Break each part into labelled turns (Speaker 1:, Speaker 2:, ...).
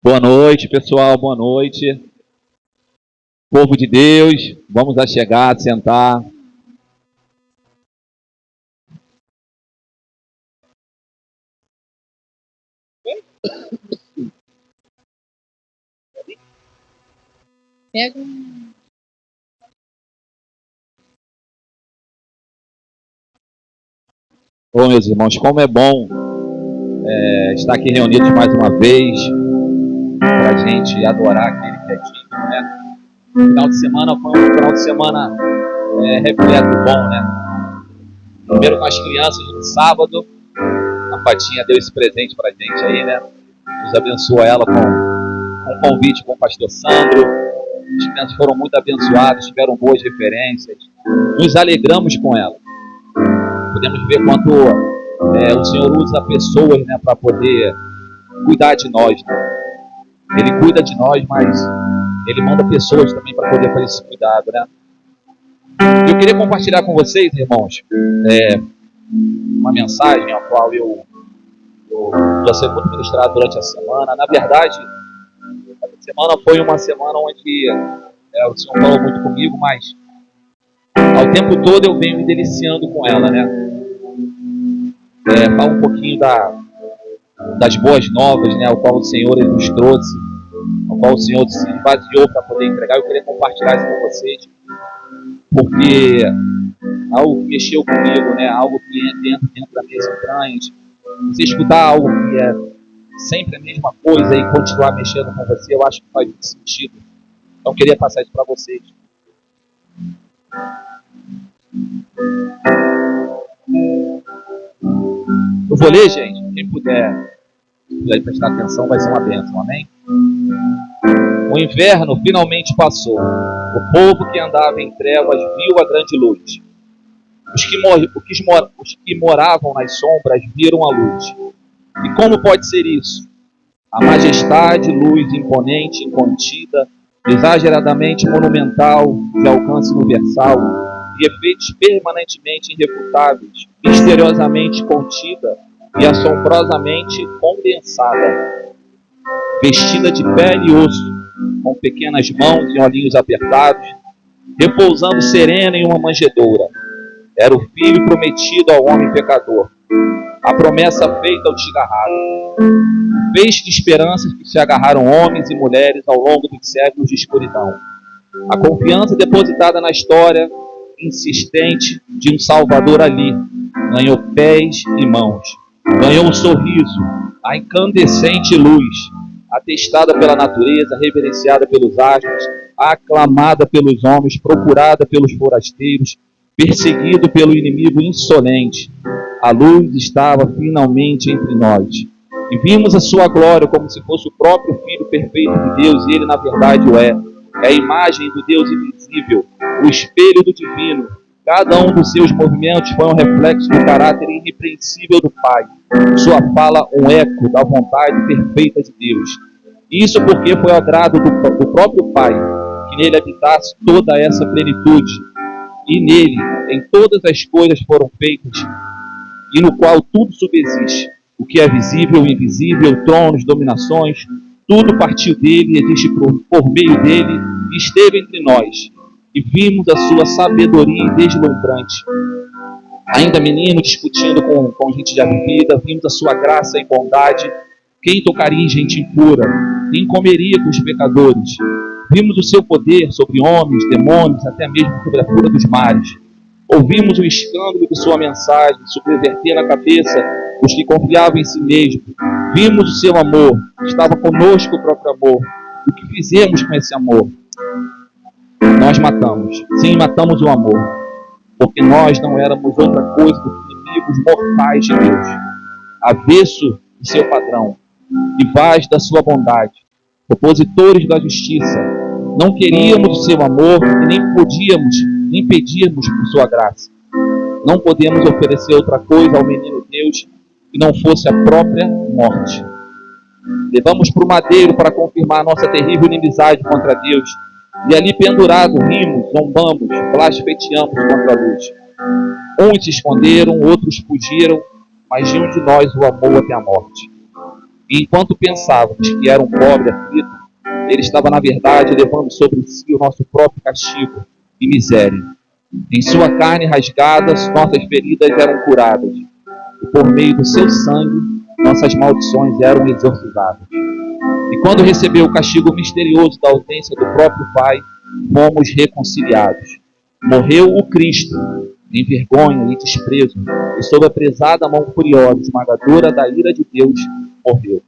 Speaker 1: Boa noite, pessoal, boa noite. Povo de Deus, vamos chegar, sentar.
Speaker 2: Pega
Speaker 1: Ô, meus irmãos, como é bom estar aqui reunidos mais uma vez para a gente adorar aquele que é digno, né? O final de semana foi um final de semana repleto bom, né? Primeiro com as crianças no sábado, a Patinha deu esse presente para a gente aí, né? Nos abençoou ela com um convite com o pastor Sandro. As crianças foram muito abençoadas, tiveram boas referências. Nos alegramos com ela. Podemos ver quanto o Senhor usa pessoas, né, para poder cuidar de nós, né? Ele cuida de nós, mas Ele manda pessoas também para poder fazer esse cuidado, né? Eu queria compartilhar com vocês, irmãos, uma mensagem a qual eu já sei muito ministrado durante a semana. Na verdade, a semana foi uma semana onde o Senhor falou muito comigo, mas ao tempo todo eu venho me deliciando com ela, né? Fala um pouquinho das boas novas, né? Ao qual o Senhor Ele nos trouxe, ao qual o Senhor se esvaziou para poder entregar. Eu queria compartilhar isso com vocês, porque algo que mexeu comigo, né? Algo que entra dentro das minhas entranhas. Você escutar algo que é sempre a mesma coisa e continuar mexendo com você, eu acho que faz muito sentido. Então eu queria passar isso para vocês. Eu vou ler, gente. Quem puder prestar atenção, vai ser uma bênção, amém? O inverno finalmente passou. O povo que andava em trevas viu a grande luz. Os que moravam nas sombras viram a luz. E como pode ser isso? A majestade, luz imponente, incontida, exageradamente monumental, de alcance universal, e efeitos permanentemente irrefutáveis, misteriosamente contida e assombrosamente condensada, vestida de pele e osso, com pequenas mãos e olhinhos apertados, repousando serena em uma manjedoura. Era o filho prometido ao homem pecador, a promessa feita ao desgarrado. Feixe de esperanças que se agarraram homens e mulheres ao longo dos séculos de escuridão. A confiança depositada na história insistente de um Salvador ali ganhou pés e mãos, ganhou um sorriso, a incandescente luz, atestada pela natureza, reverenciada pelos astros, aclamada pelos homens, procurada pelos forasteiros, perseguido pelo inimigo insolente. A luz estava finalmente entre nós. E vimos a sua glória como se fosse o próprio Filho perfeito de Deus, e ele na verdade o é. É a imagem do Deus invisível, o espelho do divino. Cada um dos seus movimentos foi um reflexo do caráter irrepreensível do Pai. Sua fala um eco da vontade perfeita de Deus. Isso porque foi o agrado do próprio Pai que nele habitasse toda essa plenitude. E nele, em todas as coisas foram feitas, e no qual tudo subsiste. O que é visível e invisível, tronos, dominações, tudo partiu dele, existe por meio dele, e esteve entre nós. E vimos a sua sabedoria deslumbrante. Ainda menino, discutindo com gente já vivida, vimos a sua graça e bondade. Quem tocaria em gente impura? Quem comeria com os pecadores? Vimos o seu poder sobre homens, demônios, até mesmo sobre a cura dos mares. Ouvimos o escândalo de sua mensagem, subverter na cabeça os que confiavam em si mesmo. Vimos o seu amor, estava conosco o próprio amor. O que fizemos com esse amor? Nós matamos. Sim, matamos o amor. Porque nós não éramos outra coisa do que inimigos mortais de Deus. Avesso de seu padrão, rivais da sua bondade, opositores da justiça. Não queríamos o seu amor e nem pedíamos por sua graça. Não podemos oferecer outra coisa ao menino Deus que não fosse a própria morte. Levamos para o madeiro para confirmar nossa terrível inimizade contra Deus, e ali pendurado rimos, zombamos, blasfeteamos contra a luz. Uns se esconderam, outros fugiram, mas de um de nós o amou até a morte. E enquanto pensávamos que era um pobre aflito, ele estava, na verdade, levando sobre si o nosso próprio castigo e miséria. Em sua carne rasgada, nossas feridas eram curadas, e por meio do seu sangue, nossas maldições eram exorcizadas. E quando recebeu o castigo misterioso da ausência do próprio Pai, fomos reconciliados. Morreu o Cristo, em vergonha e desprezo, e sob a pesada mão furiosa, esmagadora da ira de Deus, morreu.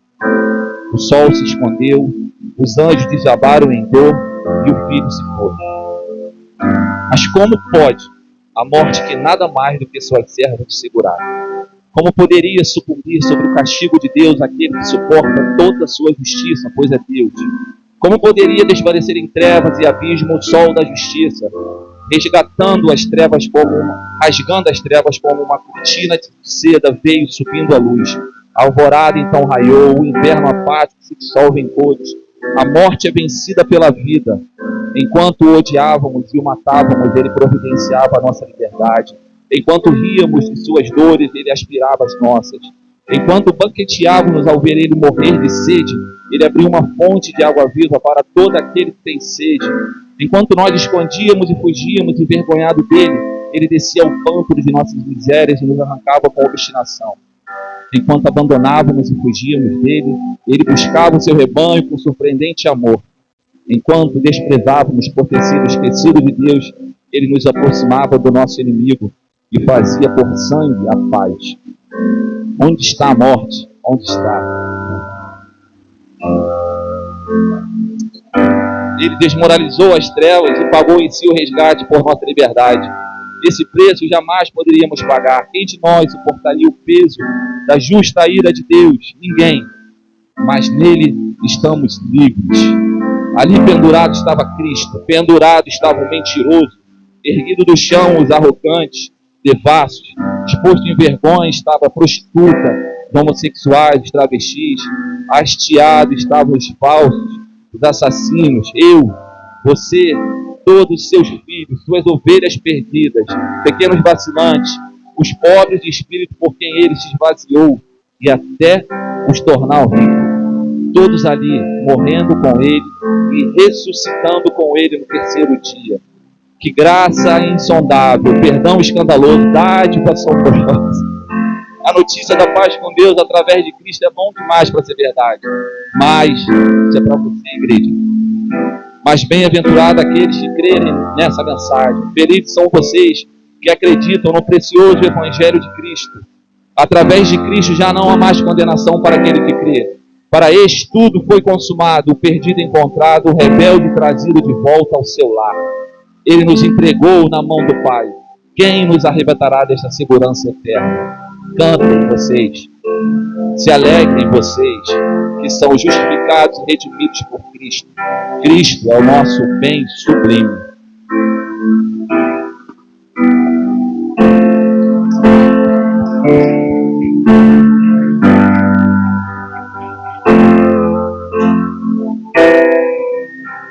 Speaker 1: O sol se escondeu, os anjos desabaram em dor, e o Filho se foi. Mas como pode a morte, que nada mais do que suas servas segurar? Como poderia sucumbir sobre o castigo de Deus aquele que suporta toda a sua justiça, pois é Deus? Como poderia desvanecer em trevas e abismo o sol da justiça, rasgando as trevas como uma cortina de seda veio subindo a luz? A alvorada então raiou, o inverno apático se dissolve em cores. A morte é vencida pela vida. Enquanto o odiávamos e o matávamos, ele providenciava a nossa liberdade. Enquanto ríamos de suas dores, ele aspirava as nossas. Enquanto banqueteávamos ao ver ele morrer de sede, ele abriu uma fonte de água viva para todo aquele que tem sede. Enquanto nós escondíamos e fugíamos envergonhado dele, ele descia ao pântano de nossas misérias e nos arrancava com obstinação. Enquanto abandonávamos e fugíamos dele, ele buscava o seu rebanho com surpreendente amor. Enquanto desprezávamos por ter sido esquecido de Deus, ele nos aproximava do nosso inimigo e fazia por sangue a paz. Onde está a morte? Onde está? Ele desmoralizou as trevas e pagou em si o resgate por nossa liberdade. Esse preço jamais poderíamos pagar. Quem de nós suportaria o peso da justa ira de Deus? Ninguém. Mas nele estamos livres. Ali pendurado estava Cristo, pendurado estava o mentiroso, erguido do chão os arrogantes, devassos, exposto em vergonha estava a prostituta, os homossexuais, os travestis, hasteado estavam os falsos, os assassinos, eu, você, todos os seus filhos, suas ovelhas perdidas, pequenos vacilantes, os pobres de espírito por quem ele se esvaziou e até os tornar ricos. Todos ali morrendo com ele e ressuscitando com ele no terceiro dia. Que graça insondável, perdão escandaloso, dádiva assombrosa. A notícia da paz com Deus através de Cristo é bom demais para ser verdade. Mas, isso é para você, igreja. Mas bem-aventurado aqueles que crerem nessa mensagem. Felizes são vocês que acreditam no precioso Evangelho de Cristo. Através de Cristo já não há mais condenação para aquele que crê. Para este tudo foi consumado, o perdido encontrado, o rebelde trazido de volta ao seu lar. Ele nos entregou na mão do Pai. Quem nos arrebatará desta segurança eterna? Cantem vocês, se alegrem vocês, que são justificados e redimidos por Cristo. Cristo é o nosso bem sublime.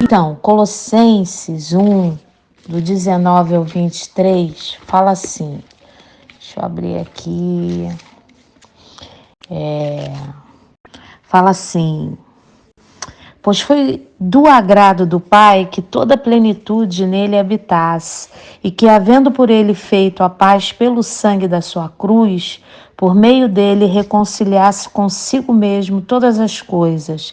Speaker 3: Então, Colossenses 1, do 19 ao 23, fala assim, deixa eu abrir aqui, fala assim, pois foi do agrado do Pai que toda a plenitude nele habitasse, e que, havendo por ele feito a paz pelo sangue da sua cruz, por meio dele reconciliasse consigo mesmo todas as coisas,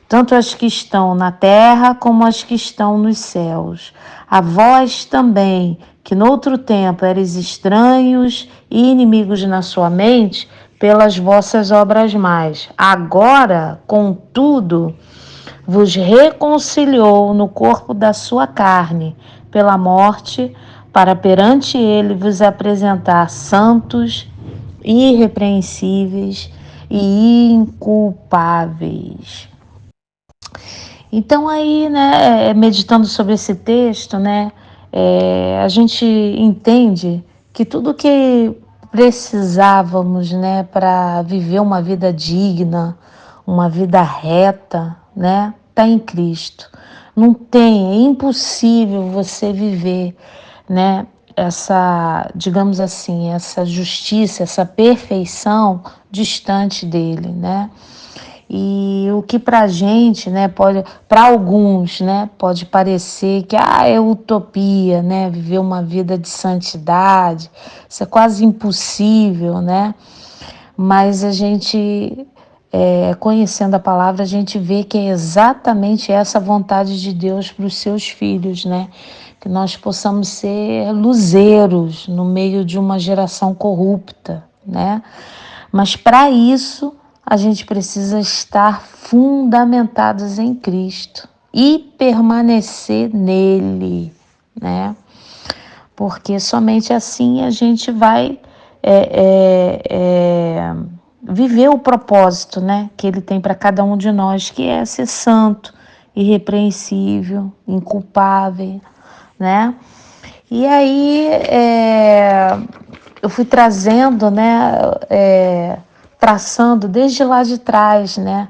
Speaker 3: tanto as que estão na terra como as que estão nos céus. A vós também, que noutro tempo eres estranhos e inimigos na sua mente, pelas vossas obras más. Agora, contudo, vos reconciliou no corpo da sua carne, pela morte, para perante ele vos apresentar santos, irrepreensíveis e inculpáveis. Então aí, né, meditando sobre esse texto, né, a gente entende que tudo que precisávamos, né, para viver uma vida digna, uma vida reta, né, está em Cristo. Não tem, é impossível você viver, né, essa, digamos assim, essa justiça, essa perfeição distante dele, né? E o que para a gente, né, para alguns, né, pode parecer que é utopia, né, viver uma vida de santidade, isso é quase impossível, né? Mas a gente, conhecendo a palavra, a gente vê que é exatamente essa a vontade de Deus para os seus filhos, né? Que nós possamos ser luzeiros no meio de uma geração corrupta, né? Mas para isso a gente precisa estar fundamentados em Cristo e permanecer nele, né? Porque somente assim a gente vai viver o propósito, né, que ele tem para cada um de nós, que é ser santo, irrepreensível, inculpável, né? E aí eu fui trazendo, né, traçando desde lá de trás, né,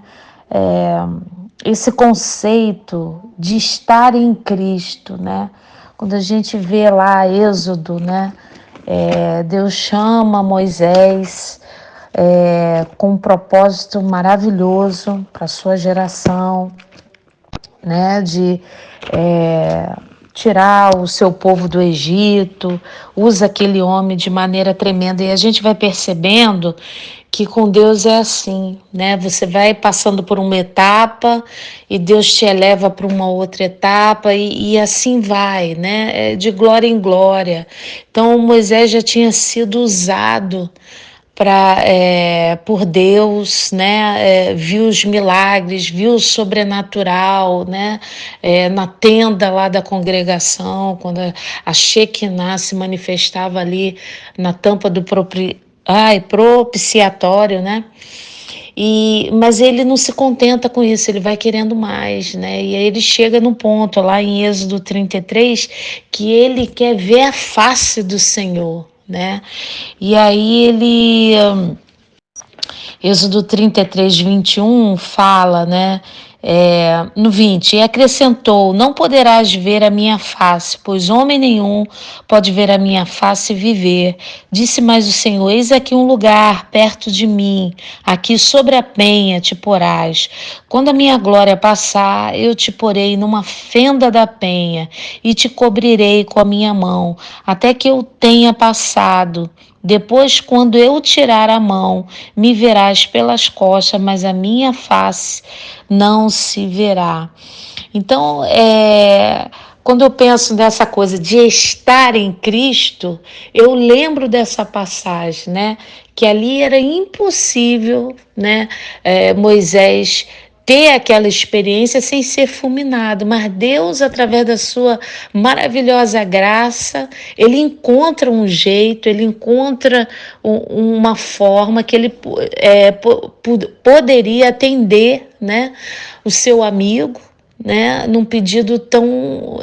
Speaker 3: esse conceito de estar em Cristo, né? Quando a gente vê lá Êxodo, né, Deus chama Moisés com um propósito maravilhoso para a sua geração, né, de tirar o seu povo do Egito, usa aquele homem de maneira tremenda, e a gente vai percebendo que com Deus é assim, né? Você vai passando por uma etapa e Deus te eleva para uma outra etapa e assim vai, né? De glória em glória. Então Moisés já tinha sido usado por Deus, né? Viu os milagres, viu o sobrenatural, né? Na tenda lá da congregação, quando a Shekinah se manifestava ali na tampa do propiciatório, né? Mas ele não se contenta com isso, ele vai querendo mais, né? E aí ele chega num ponto lá em Êxodo 33 que ele quer ver a face do Senhor, né? E aí Êxodo 33, 21 fala, né? No 20, e acrescentou: não poderás ver a minha face, pois homem nenhum pode ver a minha face e viver. Disse mais o Senhor: eis aqui um lugar perto de mim, aqui sobre a penha te porás. Quando a minha glória passar, eu te porei numa fenda da penha e te cobrirei com a minha mão, até que eu tenha passado. Depois, quando eu tirar a mão, me verás pelas costas, mas a minha face não se verá. Então, quando eu penso nessa coisa de estar em Cristo, eu lembro dessa passagem, né? Que ali era impossível, né? Moisés ter aquela experiência sem ser fulminado, mas Deus, através da sua maravilhosa graça, ele encontra um jeito, ele encontra uma forma que ele poderia atender, né, o seu amigo, né, num pedido tão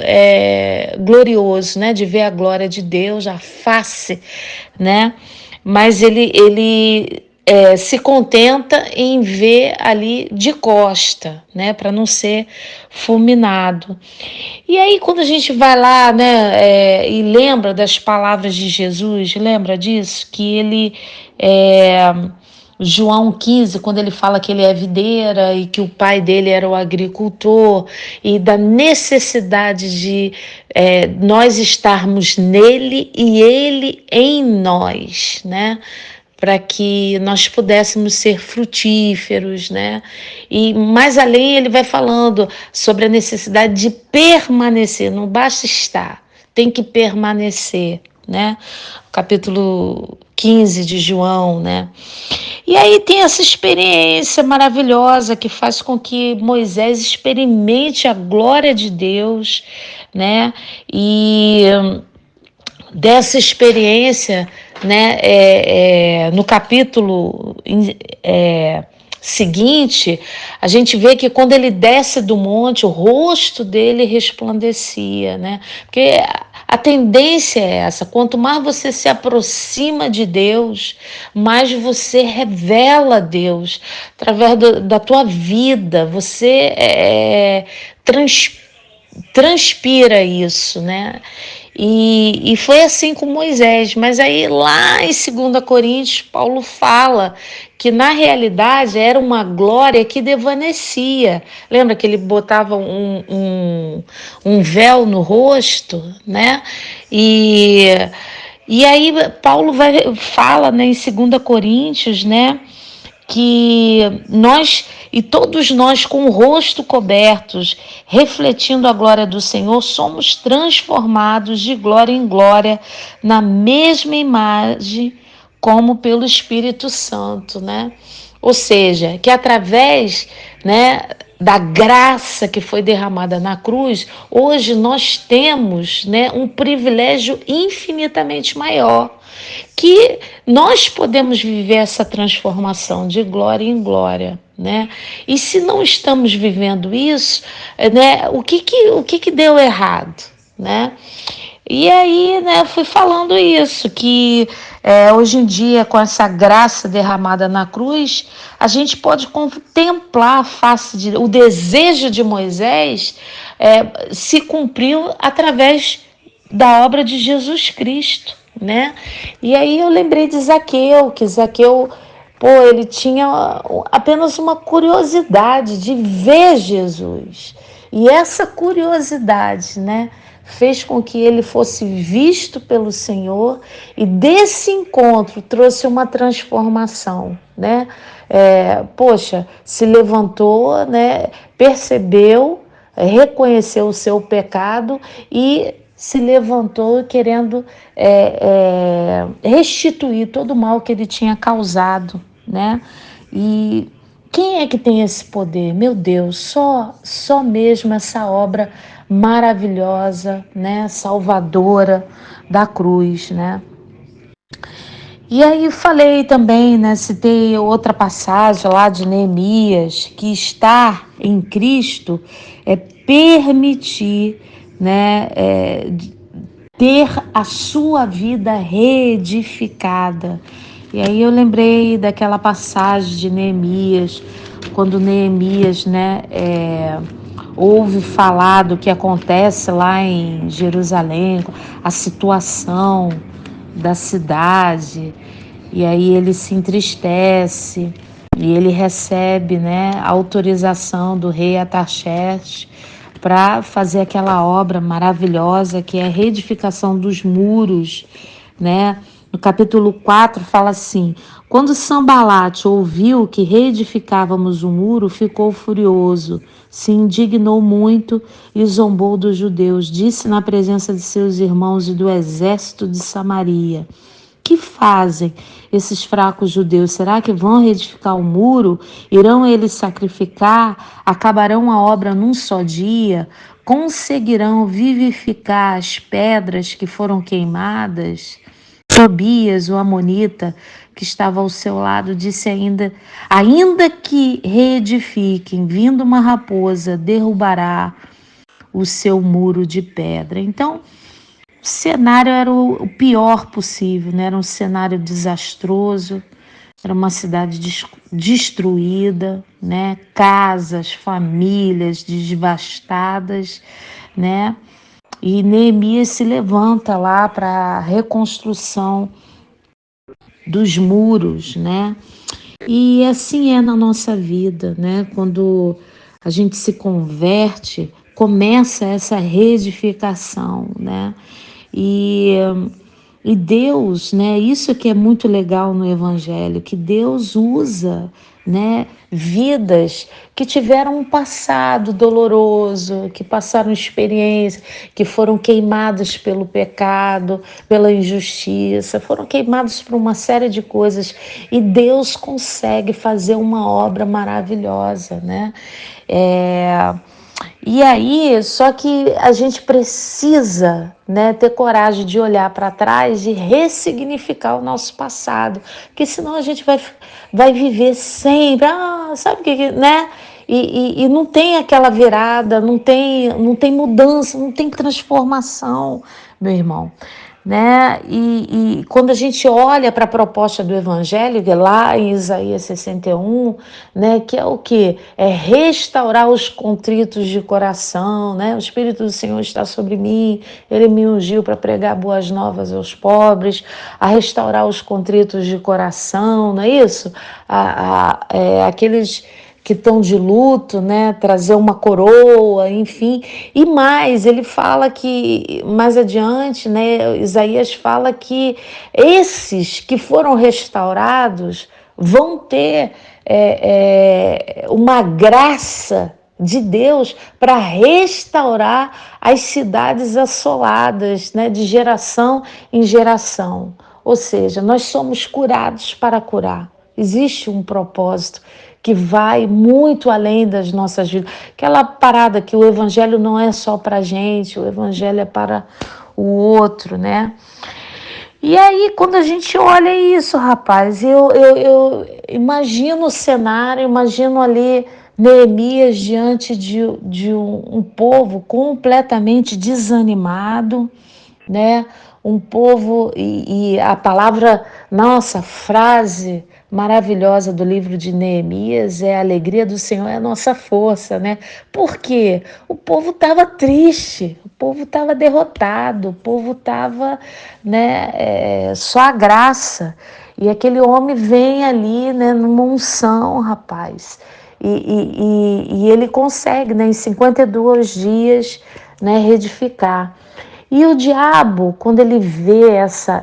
Speaker 3: glorioso, né, de ver a glória de Deus, a face, né, mas ele se contenta em ver ali de costa, né, para não ser fulminado. E aí quando a gente vai lá, né, e lembra das palavras de Jesus, lembra disso? Que ele, João 15, quando ele fala que ele é videira e que o pai dele era o agricultor, e da necessidade de nós estarmos nele e ele em nós, né? Para que nós pudéssemos ser frutíferos, né? E mais além ele vai falando sobre a necessidade de permanecer, não basta estar, tem que permanecer, né? Capítulo 15 de João, né? E aí tem essa experiência maravilhosa que faz com que Moisés experimente a glória de Deus, né? E dessa experiência, né, no capítulo seguinte, a gente vê que quando ele desce do monte, o rosto dele resplandecia, né? Porque a tendência é essa: quanto mais você se aproxima de Deus, mais você revela Deus através da tua vida, você transpira isso, né? E foi assim com Moisés. Mas aí lá em 2 Coríntios, Paulo fala que na realidade era uma glória que devanecia. Lembra que ele botava um véu no rosto, né? E aí Paulo fala, né, em 2 Coríntios, né, que nós e todos nós com o rosto cobertos, refletindo a glória do Senhor, somos transformados de glória em glória na mesma imagem como pelo Espírito Santo, né? Ou seja, que através, né, da graça que foi derramada na cruz, hoje nós temos, né, um privilégio infinitamente maior, que nós podemos viver essa transformação de glória em glória, né? E se não estamos vivendo isso, né, o que deu errado, né? E aí, né, fui falando isso, que hoje em dia, com essa graça derramada na cruz, a gente pode contemplar a face de... O desejo de Moisés se cumpriu através da obra de Jesus Cristo, né? E aí eu lembrei de Zaqueu, que Zaqueu, pô, ele tinha apenas uma curiosidade de ver Jesus. E essa curiosidade, né, fez com que ele fosse visto pelo Senhor, e desse encontro trouxe uma transformação, né? Poxa, se levantou, né, percebeu, reconheceu o seu pecado e se levantou querendo restituir todo o mal que ele tinha causado, né? E quem é que tem esse poder? Meu Deus, só mesmo essa obra maravilhosa, né, salvadora da cruz, né? E aí falei também, né, citei outra passagem lá de Neemias, que estar em Cristo é permitir, né, ter a sua vida reedificada. E aí eu lembrei daquela passagem de Neemias, quando Neemias, né, ouve falar do que acontece lá em Jerusalém, a situação da cidade, e aí ele se entristece e ele recebe, né, a autorização do rei Artaxerxes para fazer aquela obra maravilhosa que é a reedificação dos muros, né? No capítulo 4 fala assim: quando Sanbalate ouviu que reedificávamos o muro, ficou furioso, se indignou muito e zombou dos judeus. Disse na presença de seus irmãos e do exército de Samaria: que fazem esses fracos judeus? Será que vão reedificar o muro? Irão eles sacrificar? Acabarão a obra num só dia? Conseguirão vivificar as pedras que foram queimadas? Tobias, o amonita, que estava ao seu lado, disse ainda que reedifiquem, vindo uma raposa, derrubará o seu muro de pedra. Então, o cenário era o pior possível, né? Era um cenário desastroso, era uma cidade destruída, né? Casas, famílias devastadas, né? E Neemias se levanta lá para a reconstrução dos muros, né? E assim é na nossa vida, né? Quando a gente se converte, começa essa reedificação, né? E Deus, né? Isso que é muito legal no Evangelho, que Deus usa, né, vidas que tiveram um passado doloroso, que passaram experiência, que foram queimadas pelo pecado, pela injustiça, foram queimados por uma série de coisas, e Deus consegue fazer uma obra maravilhosa, né? E aí, só que a gente precisa, né, ter coragem de olhar para trás e ressignificar o nosso passado, porque senão a gente vai viver sempre, sabe o que, né? E não tem aquela virada, não tem mudança, não tem transformação, meu irmão. né? E quando a gente olha para a proposta do Evangelho, que é lá em Isaías 61, né, que é o quê? É restaurar os contritos de coração, né? O Espírito do Senhor está sobre mim, Ele me ungiu para pregar boas novas aos pobres, a restaurar os contritos de coração, não é isso? Aqueles que estão de luto, né, trazer uma coroa, enfim. E mais, ele fala que, mais adiante, né, Isaías fala que esses que foram restaurados vão ter uma graça de Deus para restaurar as cidades assoladas, né, de geração em geração. Ou seja, nós somos curados para curar. Existe um propósito que vai muito além das nossas vidas. Aquela parada que o evangelho não é só para a gente, o evangelho é para o outro, né? E aí, quando a gente olha isso, rapaz, eu imagino o cenário, imagino ali Neemias diante de um povo completamente desanimado, né? Um povo, e a palavra, nossa, frase maravilhosa do livro de Neemias é: a alegria do Senhor é a nossa força, né? Por quê? O povo estava triste, o povo estava derrotado, o povo estava, né, só a graça. E aquele homem vem ali, né, numa unção, rapaz, e ele consegue, né, em 52 dias, né, reedificar. E o diabo, quando ele vê essa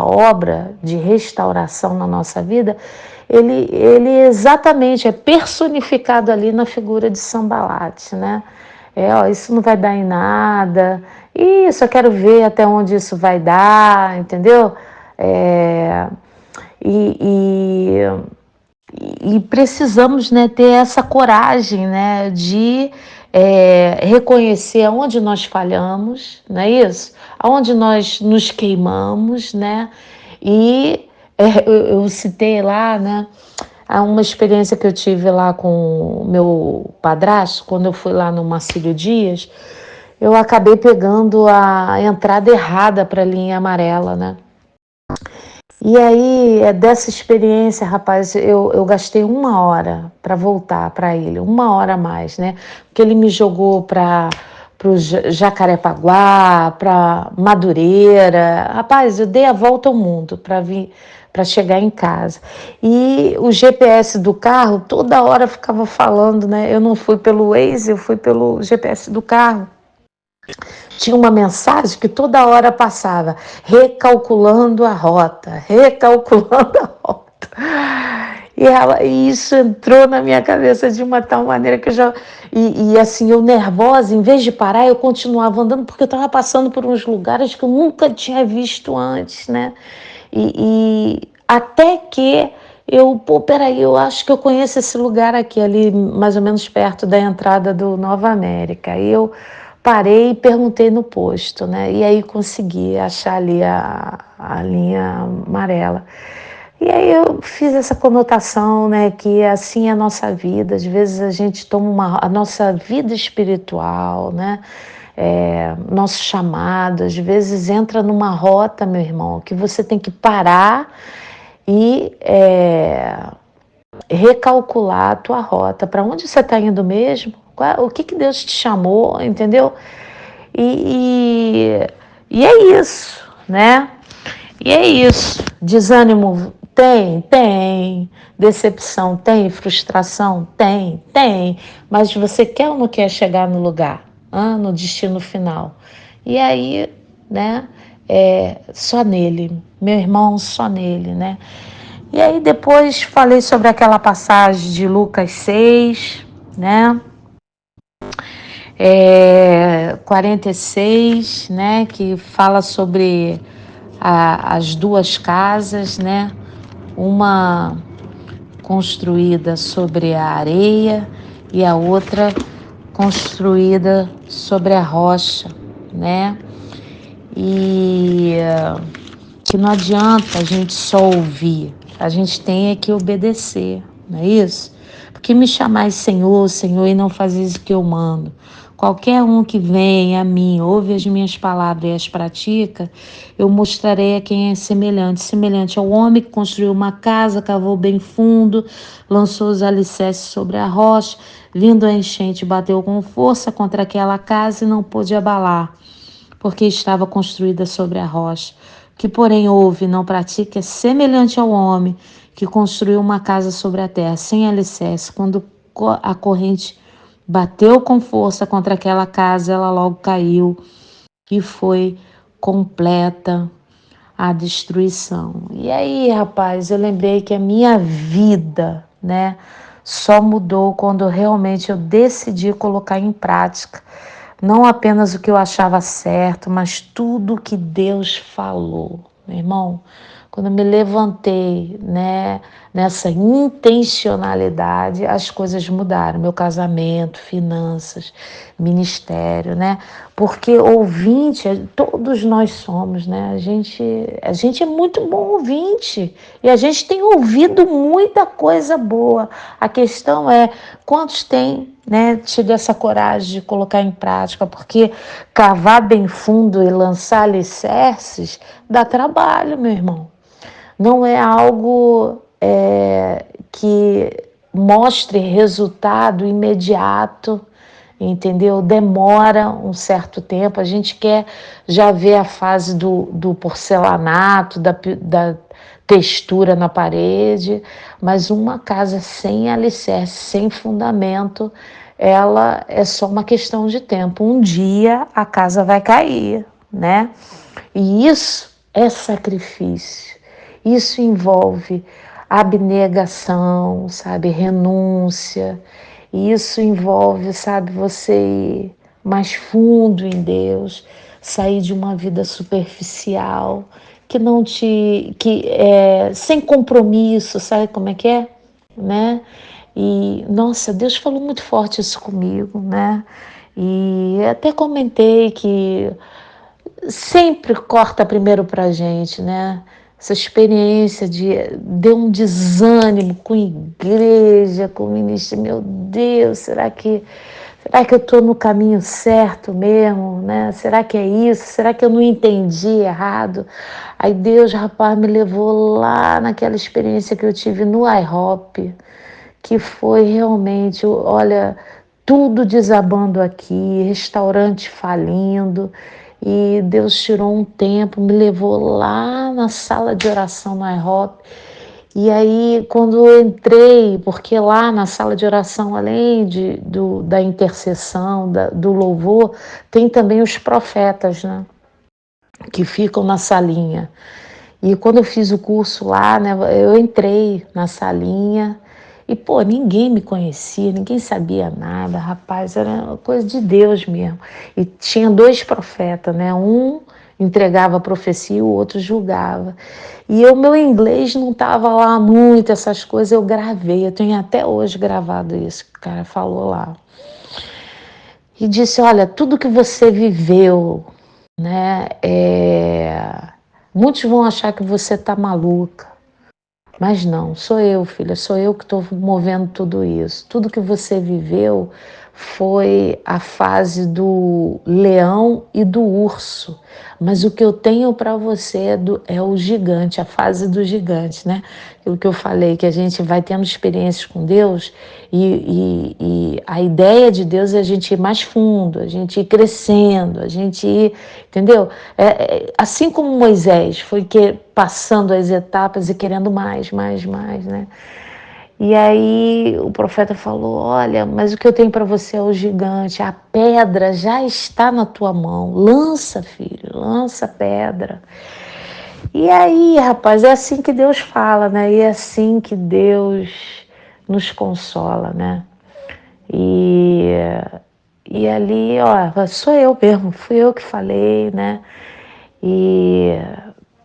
Speaker 3: obra de restauração na nossa vida, ele exatamente é personificado ali na figura de Sambalate, né? Isso não vai dar em nada, isso eu quero ver até onde isso vai dar, entendeu? É, e, e precisamos, né, ter essa coragem, né, de reconhecer aonde nós falhamos, não é isso? Aonde nós nos queimamos, né? E eu citei lá, né, uma experiência que eu tive lá com o meu padrasto, quando eu fui lá no Marcílio Dias, eu acabei pegando a entrada errada para a linha amarela, né? E aí, dessa experiência, rapaz, eu gastei 1 hora para voltar para ele, 1 hora a mais, né? Porque ele me jogou para o Jacarepaguá, para Madureira. Rapaz, eu dei a volta ao mundo para vir, para chegar em casa. E o GPS do carro toda hora ficava falando, né? Eu não fui pelo Waze, eu fui pelo GPS do carro. Tinha uma mensagem que toda hora passava: recalculando a rota, recalculando a rota. E isso entrou na minha cabeça de uma tal maneira que eu já... E assim, eu nervosa, em vez de parar, eu continuava andando, porque eu estava passando por uns lugares que eu nunca tinha visto antes, né? E até que peraí, eu acho que eu conheço esse lugar aqui, ali mais ou menos perto da entrada do Nova América. E eu parei e perguntei no posto, né? E aí consegui achar ali a linha amarela. E aí eu fiz essa conotação, né? Que assim é a nossa vida. Às vezes a gente toma a nossa vida espiritual, né? Nosso chamado, às vezes entra numa rota, meu irmão, que você tem que parar e recalcular a tua rota. Para onde você está indo mesmo? O que Deus te chamou, entendeu? E é isso, né? E é isso. Desânimo tem. Decepção tem, frustração tem. Mas você quer ou não quer chegar no lugar, no destino final? E aí, né? Só nele, meu irmão, só nele, né? E aí depois falei sobre aquela passagem de Lucas 6, né? 46, né? Que fala sobre as duas casas, né? Uma construída sobre a areia e a outra construída sobre a rocha, né? E que não adianta a gente só ouvir, a gente tem que obedecer, não é isso? Porque me chamais Senhor, Senhor, e não fazeis o que eu mando. Qualquer um que vem a mim, ouve as minhas palavras e as pratica, eu mostrarei a quem é semelhante. Semelhante ao homem que construiu uma casa, cavou bem fundo, lançou os alicerces sobre a rocha, vindo a enchente, bateu com força contra aquela casa e não pôde abalar, porque estava construída sobre a rocha. O que, porém, ouve e não pratica é semelhante ao homem que construiu uma casa sobre a terra, sem alicerce. Quando a corrente bateu com força contra aquela casa, ela logo caiu e foi completa a destruição. E aí, rapaz, eu lembrei que a minha vida, né, só mudou quando realmente eu decidi colocar em prática não apenas o que eu achava certo, mas tudo o que Deus falou, meu irmão. Quando eu me levantei, né, nessa intencionalidade, as coisas mudaram. Meu casamento, finanças, ministério, né? Porque ouvinte, todos nós somos, né? A gente é muito bom ouvinte e a gente tem ouvido muita coisa boa. A questão é quantos têm, né, tido essa coragem de colocar em prática, porque cavar bem fundo e lançar alicerces dá trabalho, meu irmão. Não é algo que mostre resultado imediato, entendeu? Demora um certo tempo. A gente quer já ver a fase do porcelanato, da textura na parede, mas uma casa sem alicerce, sem fundamento, ela é só uma questão de tempo. Um dia a casa vai cair, né? E isso é sacrifício. Isso envolve abnegação, sabe, renúncia. Isso envolve, sabe, você ir mais fundo em Deus, sair de uma vida superficial, que não te, que é sem compromisso, sabe como é, né? E nossa, Deus falou muito forte isso comigo, né? E até comentei que sempre corta primeiro pra gente, né? Essa experiência deu um desânimo com igreja, com ministro. Meu Deus, será que eu estou no caminho certo mesmo, né? Será que é isso? Será que eu não entendi errado? Aí Deus, rapaz, me levou lá naquela experiência que eu tive no IHOP, que foi realmente, olha, tudo desabando aqui, restaurante falindo. E Deus tirou um tempo, me levou lá na sala de oração no IHOP. E aí, quando eu entrei, porque lá na sala de oração, além da intercessão, do louvor, tem também os profetas, né? Que ficam na salinha. E quando eu fiz o curso lá, né, eu entrei na salinha e, pô, ninguém me conhecia, ninguém sabia nada, rapaz, era uma coisa de Deus mesmo. E tinha dois profetas, né? Um entregava a profecia e o outro julgava. E o meu inglês não estava lá muito, essas coisas, eu gravei, eu tenho até hoje gravado isso que o cara falou lá. E disse, olha, tudo que você viveu, né, muitos vão achar que você está maluca, mas não, sou eu, filha, sou eu que estou movendo tudo isso. Tudo que você viveu foi a fase do leão e do urso, mas o que eu tenho para você é o gigante, a fase do gigante, né? Aquilo que eu falei, que a gente vai tendo experiências com Deus e a ideia de Deus é a gente ir mais fundo, a gente ir crescendo, a gente ir, entendeu? Assim como Moisés foi passando as etapas e querendo mais, né? E aí o profeta falou, olha, mas o que eu tenho para você é o gigante, a pedra já está na tua mão, lança, filho, lança a pedra. E aí, rapaz, é assim que Deus fala, né? E é assim que Deus nos consola, né? E ali, ó, sou eu mesmo, fui eu que falei, né? E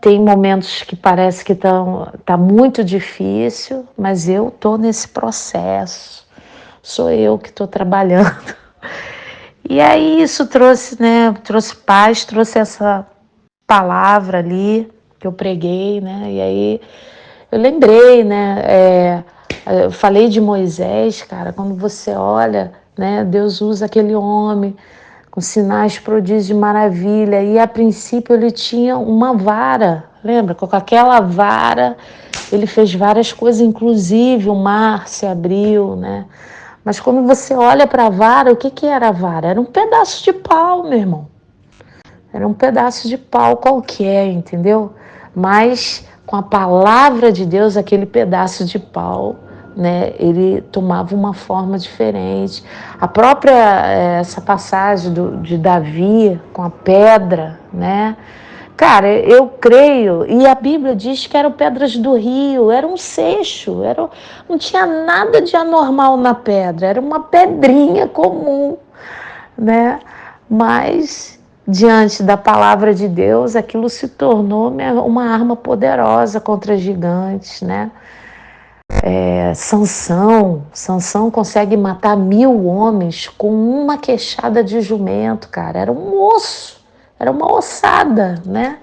Speaker 3: tem momentos que parece que tá muito difícil, mas eu tô nesse processo. Sou eu que estou trabalhando. E aí isso trouxe, né? Trouxe paz, trouxe essa palavra ali que eu preguei, né? E aí eu lembrei, né? Eu falei de Moisés, cara, quando você olha, né? Deus usa aquele homem com sinais, prodígios de maravilha, e a princípio ele tinha uma vara, lembra? Com aquela vara ele fez várias coisas, inclusive o mar se abriu, né? Mas quando você olha para a vara, o que era a vara? Era um pedaço de pau, meu irmão. Era um pedaço de pau qualquer, entendeu? Mas com a palavra de Deus, aquele pedaço de pau, né, ele tomava uma forma diferente. A própria, essa passagem de Davi com a pedra, né? Cara, eu creio, e a Bíblia diz que eram pedras do rio, era um seixo, não tinha nada de anormal na pedra, era uma pedrinha comum, né? Mas diante da palavra de Deus, aquilo se tornou uma arma poderosa contra gigantes, né? Sansão consegue matar 1000 homens com uma queixada de jumento, cara. Era um osso, era uma ossada, né?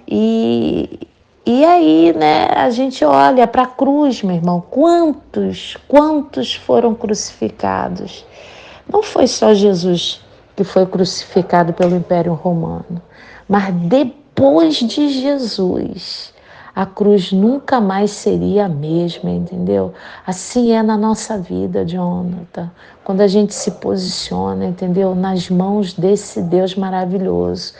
Speaker 3: E aí, né, a gente olha para a cruz, meu irmão. Quantos foram crucificados? Não foi só Jesus que foi crucificado pelo Império Romano, mas depois de Jesus, a cruz nunca mais seria a mesma, entendeu? Assim é na nossa vida, Jonathan. Quando a gente se posiciona, entendeu? Nas mãos desse Deus maravilhoso,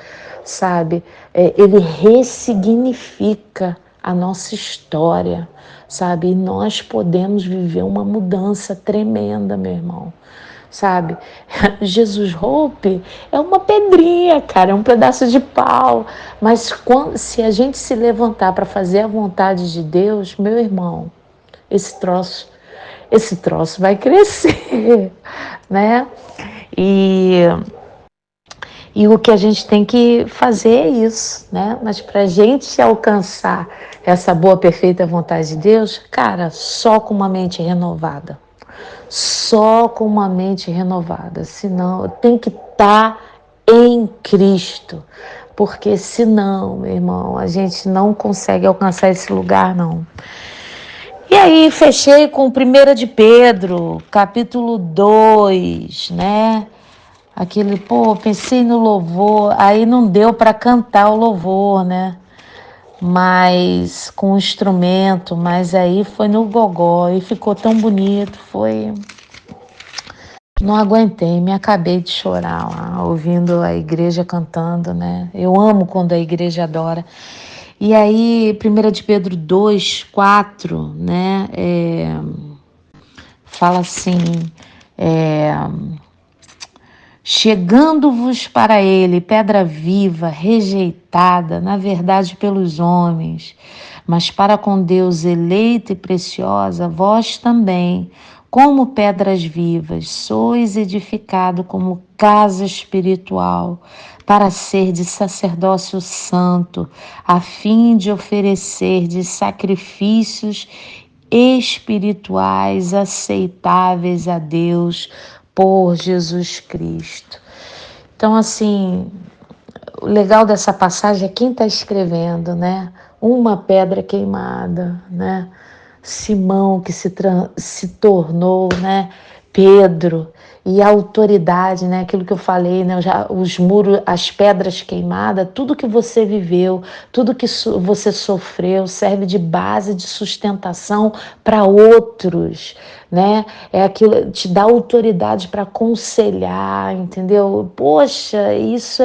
Speaker 3: sabe? Ele ressignifica a nossa história, sabe? E nós podemos viver uma mudança tremenda, meu irmão. Sabe? Jesus Hope é uma pedrinha, cara, é um pedaço de pau. Mas se a gente se levantar para fazer a vontade de Deus, meu irmão, esse troço vai crescer, né? E o que a gente tem que fazer é isso, né? Mas para a gente alcançar essa boa, perfeita vontade de Deus, cara, só com uma mente renovada. Só com uma mente renovada, senão tem que estar em Cristo, porque senão, meu irmão, a gente não consegue alcançar esse lugar, não. E aí, fechei com 1 de Pedro, capítulo 2, né? Pensei no louvor, aí não deu para cantar o louvor, né? Mas com o instrumento, mas aí foi no gogó e ficou tão bonito, não aguentei, me acabei de chorar lá, ouvindo a igreja cantando, né? Eu amo quando a igreja adora. E aí, 1 de Pedro 2, 4, né? Fala assim, chegando-vos para ele, pedra viva, rejeitada, na verdade pelos homens, mas para com Deus eleita e preciosa, vós também, como pedras vivas, sois edificado como casa espiritual, para ser de sacerdócio santo, a fim de oferecer de sacrifícios espirituais aceitáveis a Deus por Jesus Cristo. Então, assim, o legal dessa passagem é quem está escrevendo, né? Uma pedra queimada, né? Simão que se tornou, né? Pedro, e a autoridade, né? Aquilo que eu falei, né? Os muros, as pedras queimadas, tudo que você viveu, tudo que você sofreu serve de base de sustentação para outros, né? É aquilo, te dá autoridade para aconselhar, entendeu? Poxa, isso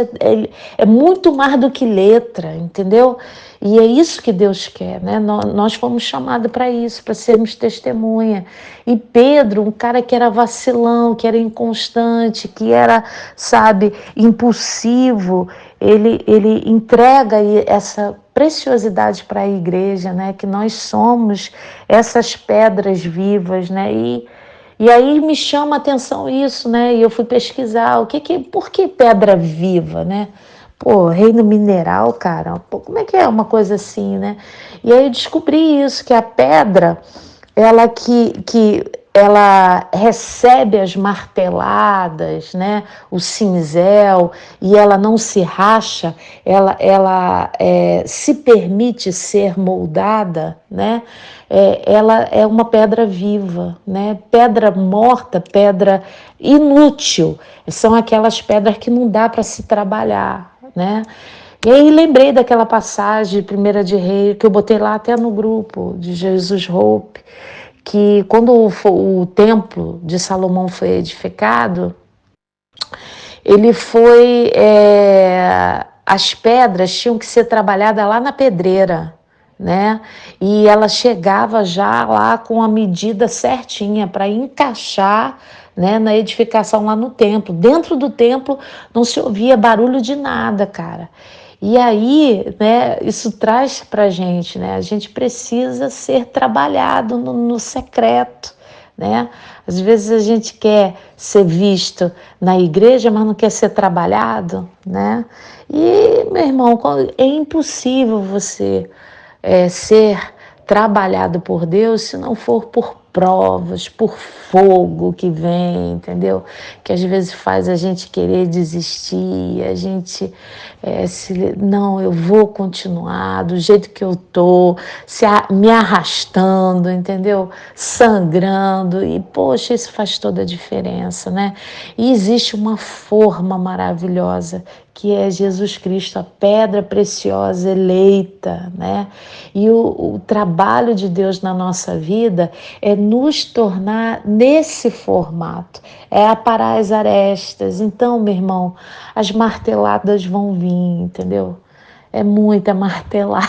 Speaker 3: é muito mais do que letra, entendeu? E é isso que Deus quer, né? Nós fomos chamados para isso, para sermos testemunha. E Pedro, um cara que era vacilão, que era inconstante, que era, sabe, impulsivo, ele entrega essa preciosidade para a igreja, né? Que nós somos essas pedras vivas, né? E aí me chama a atenção isso, né? E eu fui pesquisar por que pedra viva, né? Pô, reino mineral, cara, pô, como é que é uma coisa assim, né? E aí eu descobri isso, que a pedra, ela que ela recebe as marteladas, né, o cinzel, e ela não se racha, ela se permite ser moldada, né, ela é uma pedra viva, né, pedra morta, pedra inútil, são aquelas pedras que não dá para se trabalhar, né. E aí lembrei daquela passagem, 1 de Reis, que eu botei lá até no grupo de Jesus Hope, que quando o templo de Salomão foi edificado, ele foi, as pedras tinham que ser trabalhadas lá na pedreira, né? E ela chegava já lá com a medida certinha para encaixar, né, na edificação lá no templo. Dentro do templo não se ouvia barulho de nada, cara. E aí, né, isso traz para a gente, né? A gente precisa ser trabalhado no secreto, né? Às vezes a gente quer ser visto na igreja, mas não quer ser trabalhado, né? E, meu irmão, é impossível você ser trabalhado por Deus se não for por provas, por fogo que vem, entendeu? Que às vezes faz a gente querer desistir, a gente não, eu vou continuar do jeito que eu tô, me arrastando, entendeu? Sangrando, e poxa, isso faz toda a diferença, né? E existe uma forma maravilhosa que é Jesus Cristo, a pedra preciosa eleita, né? E o trabalho de Deus na nossa vida é nos tornar nesse formato, é aparar as arestas. Então, meu irmão, as marteladas vão vir, entendeu? É muita martelada,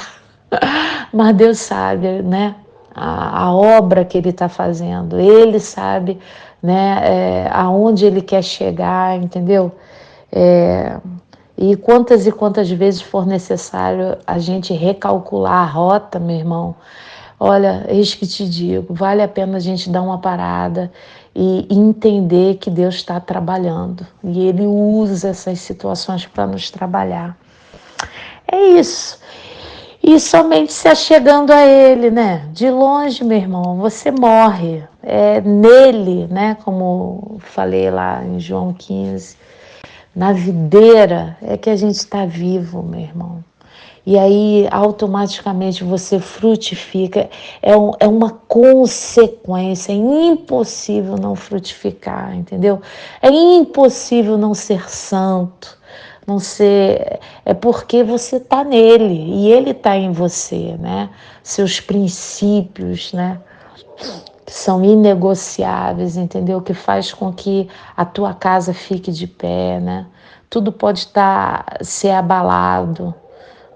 Speaker 3: mas Deus sabe, né? A obra que Ele está fazendo, Ele sabe, né? Aonde Ele quer chegar, entendeu? E quantas vezes for necessário a gente recalcular a rota, meu irmão, olha, eis que te digo, vale a pena a gente dar uma parada e entender que Deus está trabalhando. E Ele usa essas situações para nos trabalhar. É isso. E somente se achegando a Ele, né? De longe, meu irmão, você morre. É nele, né? Como falei lá em João 15. Na videira é que a gente está vivo, meu irmão. E aí, automaticamente, você frutifica. É uma consequência. É impossível não frutificar, entendeu? É impossível não ser santo. Não ser. É porque você está nele e ele está em você, né? Seus princípios, né? Que são inegociáveis, entendeu? Que faz com que a tua casa fique de pé, né? Tudo pode ser abalado,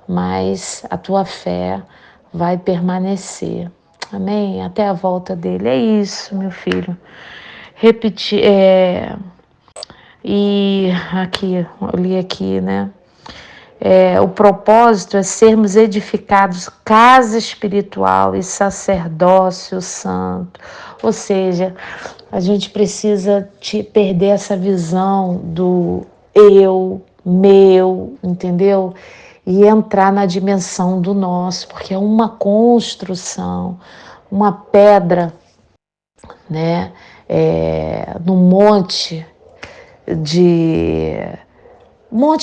Speaker 3: mas a tua fé vai permanecer. Amém? Até a volta dele. É isso, meu filho. Repetir, e aqui, eu li aqui, né? O propósito é sermos edificados casa espiritual e sacerdócio santo. Ou seja, a gente precisa perder essa visão do eu, meu, entendeu? E entrar na dimensão do nosso, porque é uma construção, uma pedra, né? No monte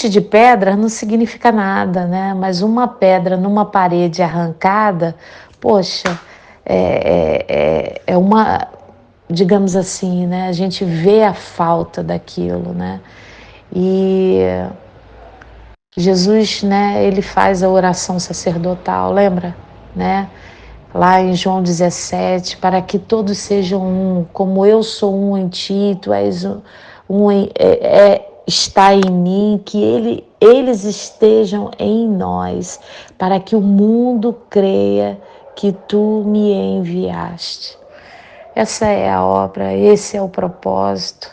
Speaker 3: de pedra não significa nada, né? Mas uma pedra numa parede arrancada, poxa, é uma, digamos assim, né? A gente vê a falta daquilo, né? E Jesus, né? Ele faz a oração sacerdotal, lembra, né? Lá em João 17, para que todos sejam um, como eu sou um em ti, tu és um está em mim, que eles estejam em nós, para que o mundo creia que tu me enviaste. Essa é a obra, esse é o propósito.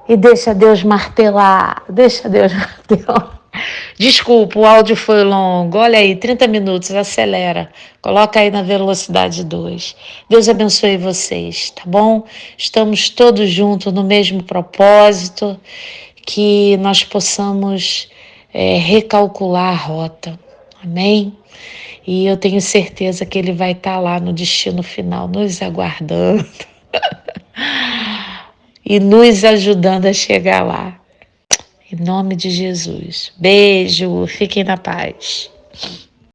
Speaker 3: E deixa Deus martelar, deixa Deus martelar. Desculpa, o áudio foi longo. Olha aí, 30 minutos, acelera. Coloca aí na velocidade 2. Deus abençoe vocês, tá bom? Estamos todos juntos no mesmo propósito, que nós possamos recalcular a rota. Amém? E eu tenho certeza que Ele vai estar lá no destino final, nos aguardando. e nos ajudando a chegar lá. Em nome de Jesus. Beijo, fiquem na paz.